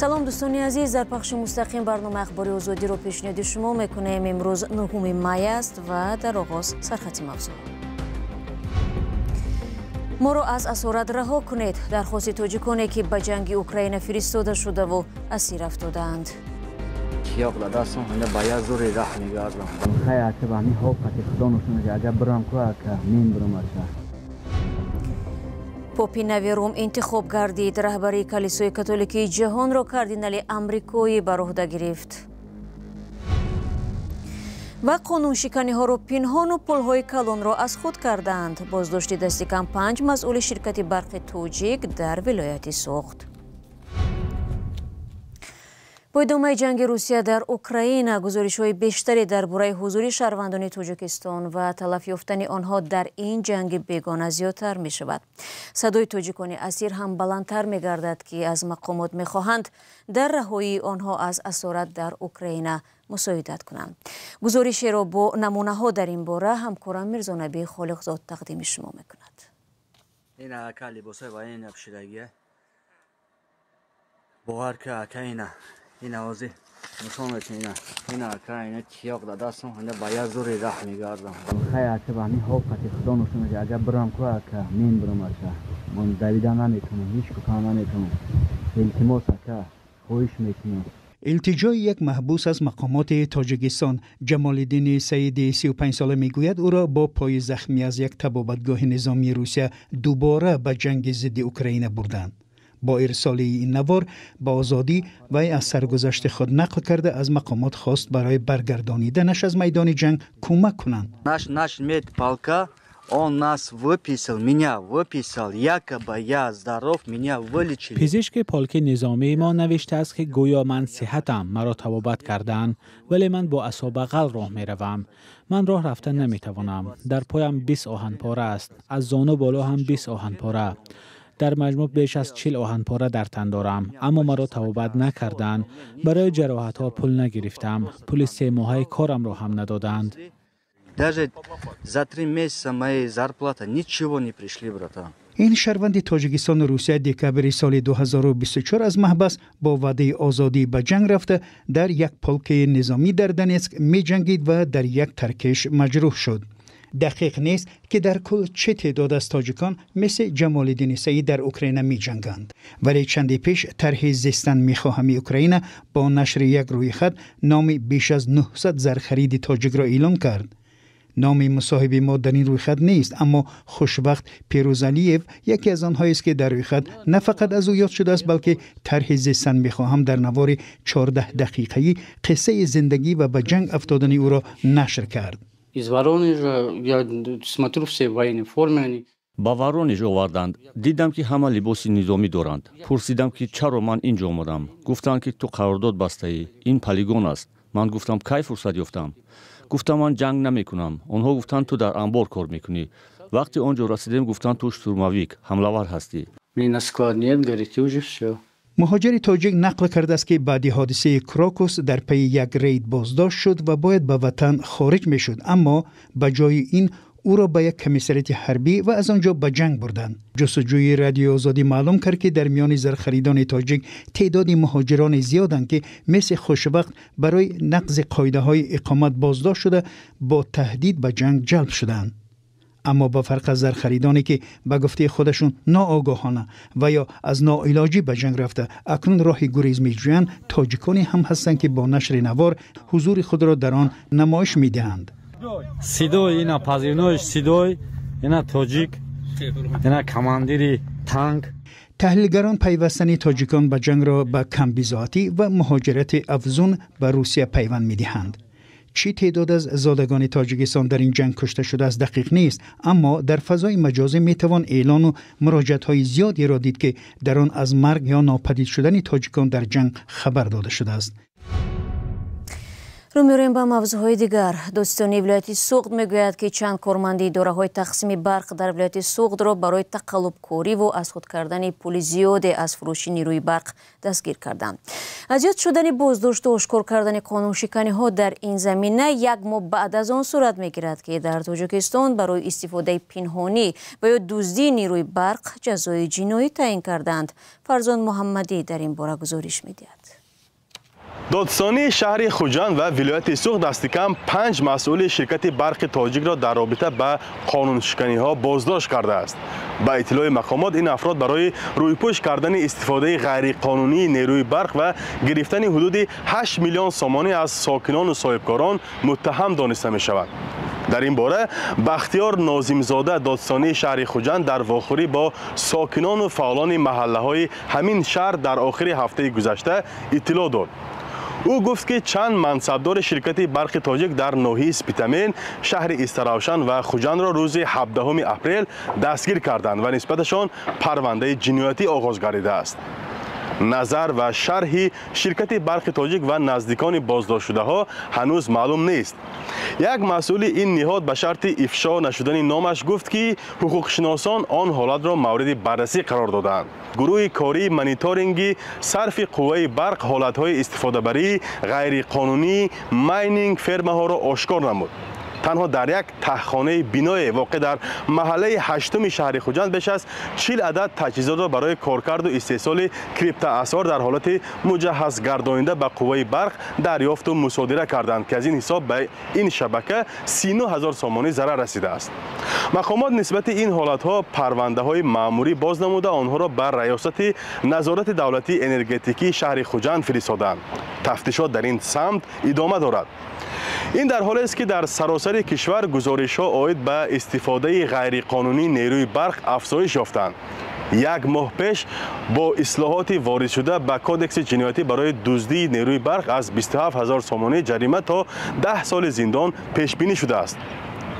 سلام دوستان عزیز، در پخش مستقیم برنامه اخباری آزادی رو پیشنهاد شما میکنیم. امروز 9 می است و در آغاز سرخط موضوع. ما رو از اسارت رها کنید. درخواست تاجیکانی که به جنگ اوکراین فرستاده شده و اسیر افتادند. پاپی نوی روم انتخاب گردید. رهبری کلیسای کاتولیکی جهان را کاردینال امریکایی بر عهده گرفت. و قانون شکنی ها را پنهان و پلهای کلان را از خود کردند. بازداشت دستی کم 5 مسئول شرکت برق تاجیک در ولایت سوخت. با ادامه جنگ روسیه در اوکراین، گزارش‌های بیشتری درباره حضور شهروندان تاجیکستان و تلف یافتن آنها در این جنگ بیگانه زیادتر می‌شود. صدای تاجیکان اسیر هم بلندتر می‌گردد که از مقامات می‌خواهند در رهایی آنها از اسارت در اوکراین مساعدت کنند. گزارشی را با نمونه‌ها در این باره همکارم میرزا نبی خالقزاد تقدیم شما می‌کند. این اکا لباسای و این ابشیدگیه باور که اکا این آوازی نشانه چه این اکا اینه چیاق دادستم هنده باید زوری رح میگردم خیلی اکا با همین حوقت خدا نشانه که اگر برام که اکا مین برام اکا من دویدن نمیتونم هیچ کام نمیتونم التماس اکا خویش میتونم. التجای یک محبوس از مقامات تاجیکستان جمالالدین سعیدی 35 ساله میگوید او را با پای زخمی از یک طبابتگاه نظامی روسیه دوباره به جنگ ضد اوکراین بردند. با ارسال این نوار با آزادی و از سرگذشت خود نقل کرده از مقامات خواست برای برگردانیدنش از میدان جنگ کمک کنند. Наш медпалка он нас выписал, меня выписал, якобы я здоров, меня вылечили. پزشک پالک نظامی ما نوشته است که گویا من صحتم مرا طبابت کردند ولی من با عصا بغل راه می روم. من راه رفتن نمی توانم. در پایم 20 آهن پاره است. از زانو بالا هم 20 آهن پاره. در مجموع بیش از 40 آهن پاره در تن دارم، اما مرا طبابت نکردند. برای جراحت ها پول نگرفتم. پول 3 ماهه کارم را هم ندادند. Даже за 3 месяца моей зарплаты ничего не пришли, братан. این شهروند تاجیکستان و روسیه دکبر سال 2024 از محبس با وعده آزادی به جنگ رفته در یک پولک نظامی در دونتسک می جنگید و در یک ترکش مجروح شد. دقیق نیست که در کل چه تعداد از تاجیکان مثل جمالالدین سعید در اوکراین می جنگند. ولی چندی پیش طرح زیستن میخواهم اوکراین با نشر یک رویخط نام بیش از 900 زرخرید تاجیک را اعلام کرد. نام مصاحب ما در این رویخط نیست، اما خوشبخت پیروزعلیف یکی از آنهایی است که در رویخط نه فقط از او یاد شده است بلکه طرح زیستن میخواهم در نوار 14 دقیقه‌ای قصه زندگی و به جنگ افتادن او را نشر کرد. Из Воронежа я смотрю все в военной форме. با وارونژ آوردند. دیدم که همه لباس نظامی دارند. پرسیدم که چرا من اینجا آمدم. گفتند که تو قرارداد بسته ای. این پلیگون است. من گفتم کی فرصت یافتم. گفتم من جنگ نمی کنم. آنها گفتند تو در انبار کار میکنی. وقتی آنجا رسیدیم گفتند تو شتورمویک حمله‌ور هستی. Мне на склад нет, говорит, и уже все. مهاجر تاجیک نقل کرده است که بعد حادثه کراکوس در پی یک رید بازداشت شد و باید به وطن خارج می شد، اما به جای این او را به یک کمیسریت حربی و از آنجا به جنگ بردند. جستجوی رادیو آزادی معلوم کرد که در میان زرخریدان تاجیک تعداد مهاجران زیادند که مثل خوشبخت برای نقض قاعده های اقامت بازداشت شده با تهدید به جنگ جلب شدند. اما با فرق از زرخریدانی که به گفته خودشون ناآگاهانه و یا از ناعلاجی به جنگ رفته اکنون راه گریز می‌جویند، تاجیکانی هم هستند که با نشر نوار حضور خود را در آن نمایش می‌دهند. صدای اینا پذیرنوش صدای اینا تاجیک اینا کماندیری تانک. تحلیلگران پیوستن تاجیکان به جنگ را به کمبیزاتی و مهاجرت افزون به روسیه پیوند می‌دهند. چی تعداد از زادگان تاجیکستان در این جنگ کشته شده است دقیق نیست، اما در فضای مجازی میتوان اعلان و مراجعه‌های زیادی را دید که در آن از مرگ یا ناپدید شدن تاجیکان در جنگ خبر داده شده است. رو می‌ریم با موضوعهای دیگر. دوستانی ولایت سوغد میگوید که چند کارمند اداره‌های تقسیم برق در ولایت سوغد را برای تقلب کوری و از خود کردن پول زیاد از فروش نیروی برق دستگیر کردند. اذیت شدن بازداشت و اشکار کردن قانون‌شکنی‌ها در این زمینه یک ماه بعد از آن صورت می‌گیرد که در تاجیکستان برای استفاده پنهانی و یا دزدی نیروی برق جزای جنایی تعیین کردند. فرزان محمدی در این باره گزارش می‌دهد. دادستانی شهر خوجند و ولایت سوغد دست کم 5 مسئول شرکت برق تاجیک را در رابطه با قانون‌شکنی ها بازداشت کرده است. با اطلاع مقامات این افراد برای رویپوش کردن استفاده غیر قانونی نیروی برق و گرفتن حدود 8 میلیون سامانی از ساکنان و صاحبکاران متهم دانسته می شود. در این باره بختیار ناظمزاده دادستانی شهر خوجند در واخوری با ساکنان و فعالان محله های همین شهر در آخر هفته گذشته اطلاع داد. او گفت که چند منصبدار شرکت برق تاجیک در ناحیه سپیتامین شهر استراوشن و خوجند را روز 17 اپریل دستگیر کردند و نسبتشان پرونده جنایتی آغاز گردیده است. نظر و شرح شرکت برق تاجیک و نزدیکان بازداشت شده ها هنوز معلوم نیست. یک مسئول این نهاد به شرط افشا نشدن نامش گفت که حقوق شناسان آن حالت را مورد بررسی قرار دادند. گروه کاری مانیتورینگ صرف قوه برق حالت‌های استفاده بری غیر قانونی ماینینگ فرمه ها را آشکار نمود. تنها در یک تهخانه بینای واقع در محله 8 شهر خوجند بیش از 40 عدد تجهیزات را برای کارکرد و استحصال کریپتو اسعار در حالت مجهز گرداننده به قوه برق دریافت و مصادره کردند که از این حساب به این شبکه 39000 سامانی ضرر رسیده است. مقامات نسبت این حالت‌ها پرونده‌های مأموری باز نموده آنها را بر ریاست نظارت دولتی انرژتیکی شهر خوجند فرستادند. تفتیشات در این سمت ادامه دارد. این در حالی است که در سراسر کشور گزارش‌ها عاید به استفاده غیرقانونی نیروی برق افزایش یافتند. یک ماه پیش با اصلاحات وارد شده به کودکس جنایتی برای دزدی نیروی برق از 27000 سامانی جریمه تا 10 سال زندان پیش بینی شده است.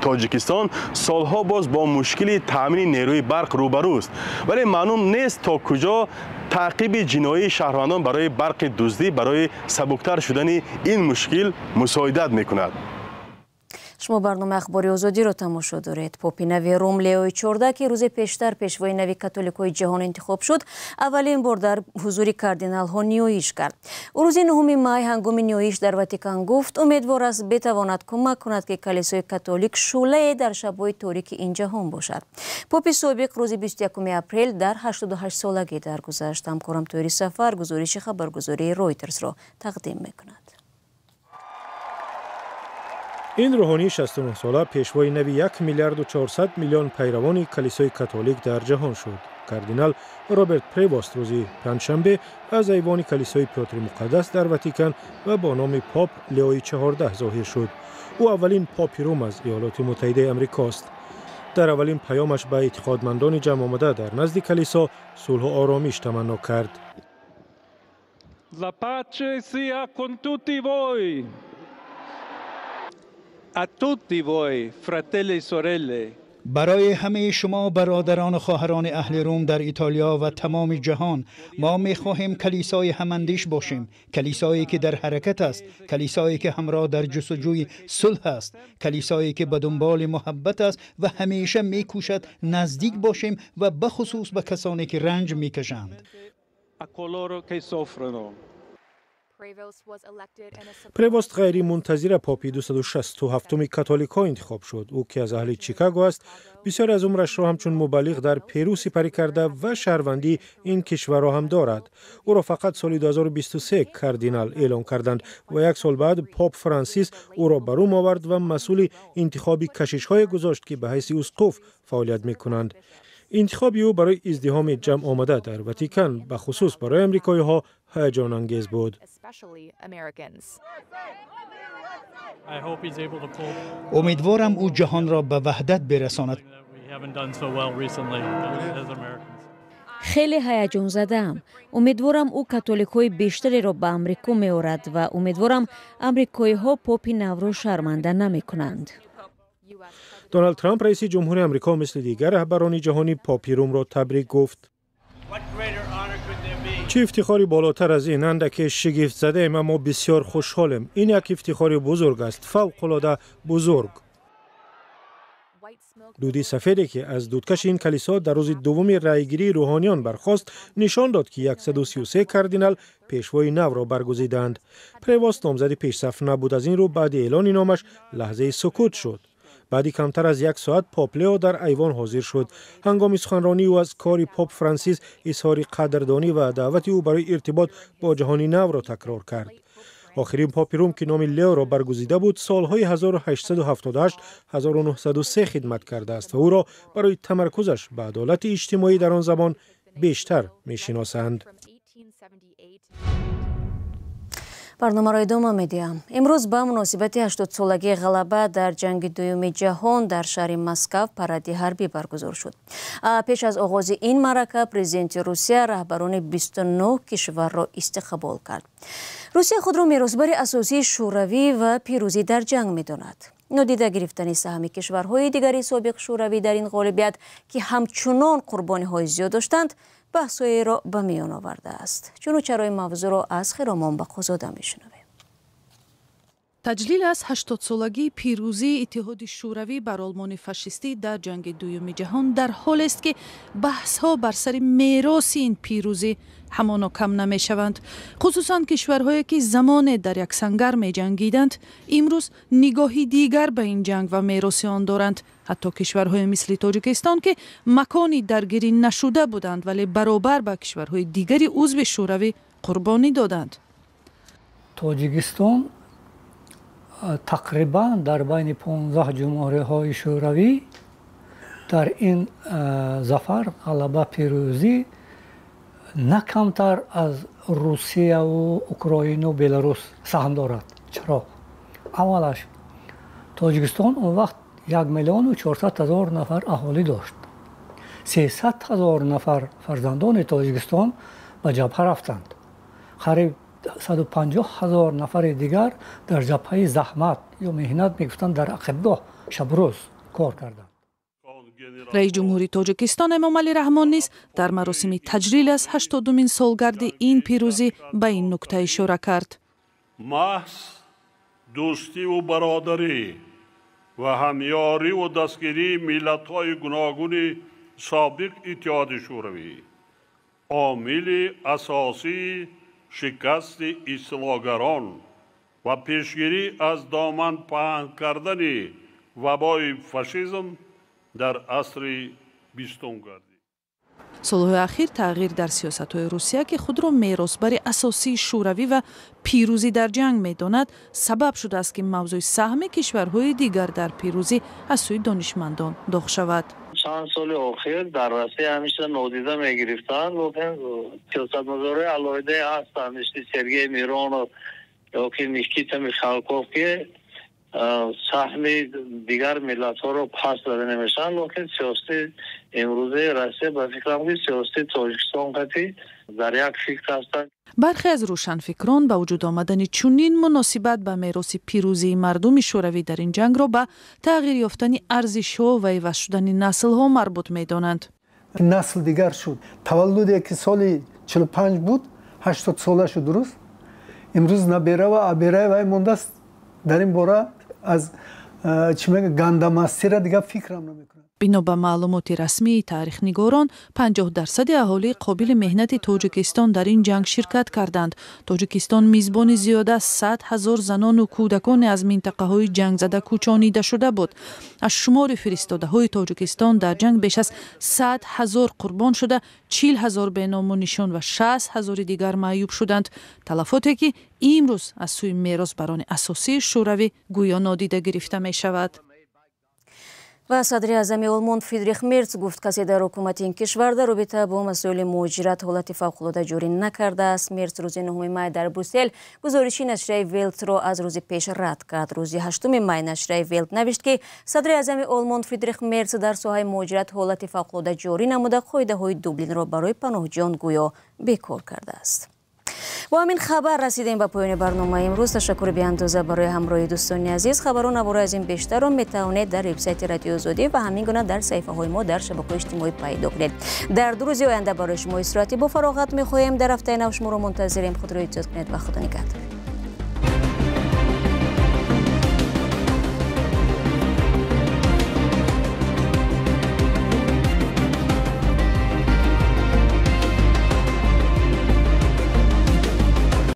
تاجیکستان سالها باز با مشکل تامین نیروی برق روبرو است، ولی معلوم نیست تا کجا تعقیب جنایی شهروندان برای برق دزدی برای سبکتر شدن این مشکل مساعدت میکند. شما برنامه اخباری آزادی را تماشا دارید. پاپ نوی روم لیو 14 که روز پیشتر پیشوای نوی کاتولیکای جهان انتخاب شد، اولین بار در حضور کاردینال ها نیایش کرد. او روز 9 مای هنگام نیایش در واتیکان گفت امیدوار است بتواند کمک کند که کلیسای کاتولیک شعله در شب‌های تاریک این جهان باشد. پاپ سابق روز 21 اپریل در 88 سالگی درگذشت. همکارم توری سفر گزارش خبرگزاری رویترز را تقدیم می‌کند. این روحانی 69 ساله پیشوای نوی 1 میلیارد و 400 میلیون پیروان کلیسای کاتولیک در جهان شد. کاردینال رابرت پریواست روزی پنجشنبه از ایوان کلیسای پیوتر مقدس در واتیکان و با نام پاپ لیو 14 ظاهر شد. او اولین پاپ روم از ایالات متحده آمریکاست. در اولین پیامش به اعتقادمندان جمع آمده در نزد کلیسا صلح و آرامش تمنا کرد. La pace sia con tutti voi. A tutti voi, fratelli e sorelle. برای همه شما برادران و خواهران اهل روم در ایتالیا و تمام جهان ما می‌خواهیم کلیسای هماندیش باشیم، کلیسایی که در حرکت است، کلیسایی که همراه در جستجوی صلح است، کلیسایی که به دنبال محبت است و همیشه می‌کوشد نزدیک باشیم و بخصوص به کسانی که رنج می‌کشند. پریواست غیر منتظره پاپی 267 کاتولیکا انتخاب شد. او که از اهل چیکاگو است، بسیار از عمرش را همچون مبلغ در پرو سپری کرده و شهروندی این کشور را هم دارد. او را فقط سال 2023 کاردینال اعلام کردند و یک سال بعد پاپ فرانسیس او را به روم آورد و مسئول انتخاب کشیش‌های گذاشت که به حیث اسقف فعالیت می‌کنند. انتخاب او برای ازدحام جمع آمده در واتیکان به خصوص برای امریکایی‌ها هیجان انگیز بود. امیدوارم او جهان را به وحدت برساند. خیلی هیجان زده‌ام. امیدوارم او کاتولیک‌های بیشتری را به امریکا می‌آورد و امیدوارم امریکایی‌ها پاپ نو را شرمنده نمی‌کنند. دونالد ترامپ رئیس جمهوری آمریکا مثل دیگر رهبران جهانی پاپ روم را تبریک گفت. چه افتخاری بالاتر از این؟ اندک شگفت زده ایم اما بسیار خوشحالم. این یک افتخار بزرگ است، فوق العاده بزرگ. دودی سفیدی که از دودکش این کلیسا در روز دوم رایگیری روحانیان برخاست نشان داد که 133 کاردینال پیشوای نو را برگزیدند. پریواست نامزد پیش صف نبود. از این رو بعد اعلان نامش لحظه سکوت شد. بعدی کمتر از یک ساعت پاپ لیو در ایوان حاضر شد. هنگام سخنرانی او از کار پاپ فرانسیس اظهار قدردانی و دعوت او برای ارتباط با جهان نو را تکرار کرد. آخرین پاپ روم که نام لیو را برگزیده بود سالهای 1878 1903 خدمت کرده است و او را برای تمرکزش به عدالت اجتماعی در آن زمان بیشتر می‌شناسند. برنامه را ادامه می‌دهم. امروز با مناسبت 80 سالگی غلبه در جنگ دوم جهان در شهر مسکو پرد حربی برگزار شد. پیش از آغاز این معرکه پرزیدنت روسیه رهبران 29 کشور را استقبال کرد. روسیه خود را میراثبر اساسی شوروی و پیروزی در جنگ می‌داند. نادیده گرفتن سهم کشورهای دیگری سابق شوروی در این غالبیت که همچنان قربانی‌های زیاد داشتند بحث‌های را به میان آورده است. چنانچه موضوع را از خرامان بقازاده می‌شنویم. تجلیل از 80 سالگی پیروزی اتحاد شوروی بر آلمان فاشیستی در جنگ دوم جهان در حال است که بحث‌ها بر سر میراث این پیروزی همانا کم نمی‌شوند. خصوصاً کشورهایی که زمان در یک سنگر می‌جنگیدند امروز نگاهی دیگر به این جنگ و میراث آن دارند. حتی کشورهای مثل تاجیکستان که مکانی درگیری نشده بودند ولی برابر با کشورهای دیگری عضو شوروی قربانی دادند. تاجیکستان تقریبا در بین 15 جمهوری‌های شوروی در این ظفر غلبه پیروزی نه کمتر از روسیه و اوکراین و بلاروس سهم دارد. چرا؟ اولش تاجیکستان اون وقت 1,400,000 نفر اهالی داشت. 300,000 نفر فرزندان تاجیکستان به جبهه رفتند. قریب 150,000 نفر دیگر در جبهه زحمت یا مهنت میگفتند در عقبگاه شب روز کار کردند. رئیس جمهوری تاجیکستان امامعلی رحمان نیز در مراسم تجلیل از 80مین سالگرد این پیروزی به این نکته اشاره کرد. محض دوستی و برادری و همیاری و دستگیری ملت‌های گوناگون سابق اتحاد شوروی عامل اساسی شکست اصلاحگران و پیشگیری از دامن پهن کردن وبای فاشیسم در عصر 20م گردید. سالهای اخیر تغییر در سیاست‌های روسیه که خود را میراثبر اساسی شوروی و پیروزی در جنگ می‌داند سبب شده است که موضوع سهم کشورهای دیگر در پیروزی از سوی دانشمندان داغ شود. چند سال اخیر در روسیه همیشه نادیده می‌گرفتند و سیاستمدارای علاوه هستند مثل سرگئی میرونوف یا که نیکیتا میخالکوف که سهم دیگر ملت‌ها رو پس داده نمیشن. لیکن سیاست امروزه روسیه به فکرم که سیاست تاجیکستان قطعی در یک فکر هستند. برخی از روشنفکران با وجود آمدن چنین مناسبت به میراث پیروزی مردم شوروی در این جنگ را به تغییر یافتن ارزش‌ها و عوض شدن نسل‌ها مربوط می‌دانند. نسل دیگر شد. تولدی که سال 45 بود 80 ساله شد. درست امروز نبیره و ابیره و مونده است. در این باره از چی میگه گندمستی را دیگه فکرم نمیکنم. بنا به معلومات رسمی تاریخ نگاران 50% اهالی قابل مهنت تاجیکستان در این جنگ شرکت کردند. تاجیکستان میزبان زیاده 100,000 زنان و کودکان از منطقه های جنگ زده کوچانیده شده بود. از شمار فرستاده های تاجیکستان در جنگ بیش از 100,000 قربان شده، 40,000 به نام و نشان و 60,000 دیگر معیوب شدند. تلفاتی که امروز از سوی میراثبران اساسی شوروی گویا نادیده گرفته می شود. و صدر اعظم آلمان فریدریخ مرц گفت کسی در حکومت این کشور در رابطه با مسائل مهاجرت حالت فوق‌العاده جاری نکرده است. مرц روز 9 می در بروسل گزارشی نشریه ویلت را از روز پیش رد کرد. روز 8 می نشریه ویلت نوشت که صدر اعظم آلمان فریدریخ مرц در ساحه مهاجرت حالت فوق‌العاده جاری نموده قاعده‌های دوبلین را برای پناهجویان گویا بیکار کرده است. با همین خبر رسیدیم به پایان برنامه امروز. تشکر بی‌اندازه برای همراهی دوستان عزیز. خبرون نباره از این بیشتر رو میتوانید در وبسایت رادیو آزادی و همین گونه در صفحه های ما در شبکه‌های اجتماعی پیدا کنید. در 2 روز آینده برای شما استراحتی با فراغت می‌خواهیم. در هفته نو شما رو منتظریم. خود را اجازه کنید و خدا نگهدار.